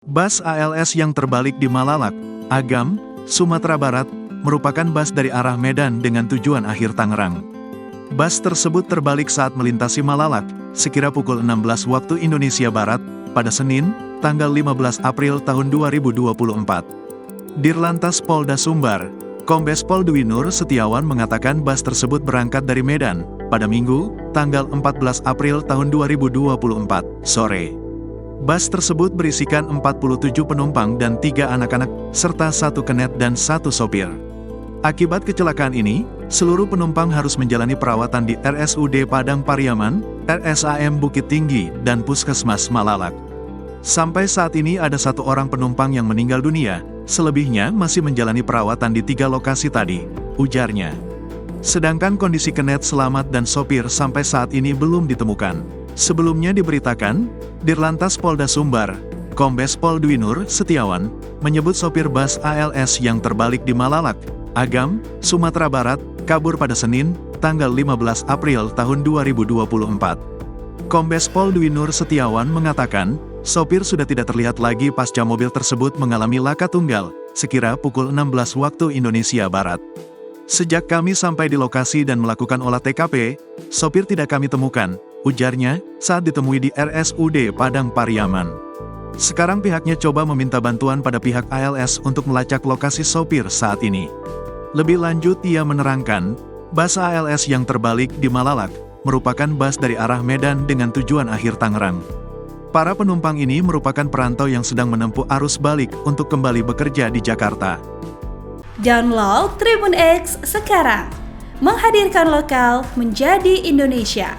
Bus ALS yang terbalik di Malalak, Agam, Sumatera Barat, merupakan bus dari arah Medan dengan tujuan akhir Tangerang. Bus tersebut terbalik saat melintasi Malalak, sekira pukul 16 waktu Indonesia Barat, pada Senin, tanggal 15 April tahun 2024. Dirlantas Polda Sumbar, Kombes Pol Dwi Nur Setiawan mengatakan bus tersebut berangkat dari Medan, pada Minggu, tanggal 14 April tahun 2024, sore. Bus tersebut berisikan 47 penumpang dan 3 anak-anak, serta 1 kenet dan 1 sopir. Akibat kecelakaan ini, seluruh penumpang harus menjalani perawatan di RSUD Padang Pariaman, RSAM Bukit Tinggi, dan Puskesmas Malalak. Sampai saat ini ada 1 orang penumpang yang meninggal dunia, selebihnya masih menjalani perawatan di 3 lokasi tadi, ujarnya. Sedangkan kondisi kenet selamat dan sopir sampai saat ini belum ditemukan. Sebelumnya diberitakan, Dirlantas Polda Sumbar, Kombes Pol Dwi Nur Setiawan, menyebut sopir bus ALS yang terbalik di Malalak, Agam, Sumatera Barat, kabur pada Senin, tanggal 15 April tahun 2024. Kombes Pol Dwi Nur Setiawan mengatakan, sopir sudah tidak terlihat lagi pasca mobil tersebut mengalami laka tunggal, sekira pukul 16 waktu Indonesia Barat. Sejak kami sampai di lokasi dan melakukan olah TKP, sopir tidak kami temukan, ujarnya, saat ditemui di RSUD Padang Pariaman. Sekarang pihaknya coba meminta bantuan pada pihak ALS untuk melacak lokasi sopir saat ini. Lebih lanjut ia menerangkan, bus ALS yang terbalik di Malalak, merupakan bus dari arah Medan dengan tujuan akhir Tangerang. Para penumpang ini merupakan perantau yang sedang menempuh arus balik untuk kembali bekerja di Jakarta. Download Tribun X sekarang, menghadirkan lokal menjadi Indonesia.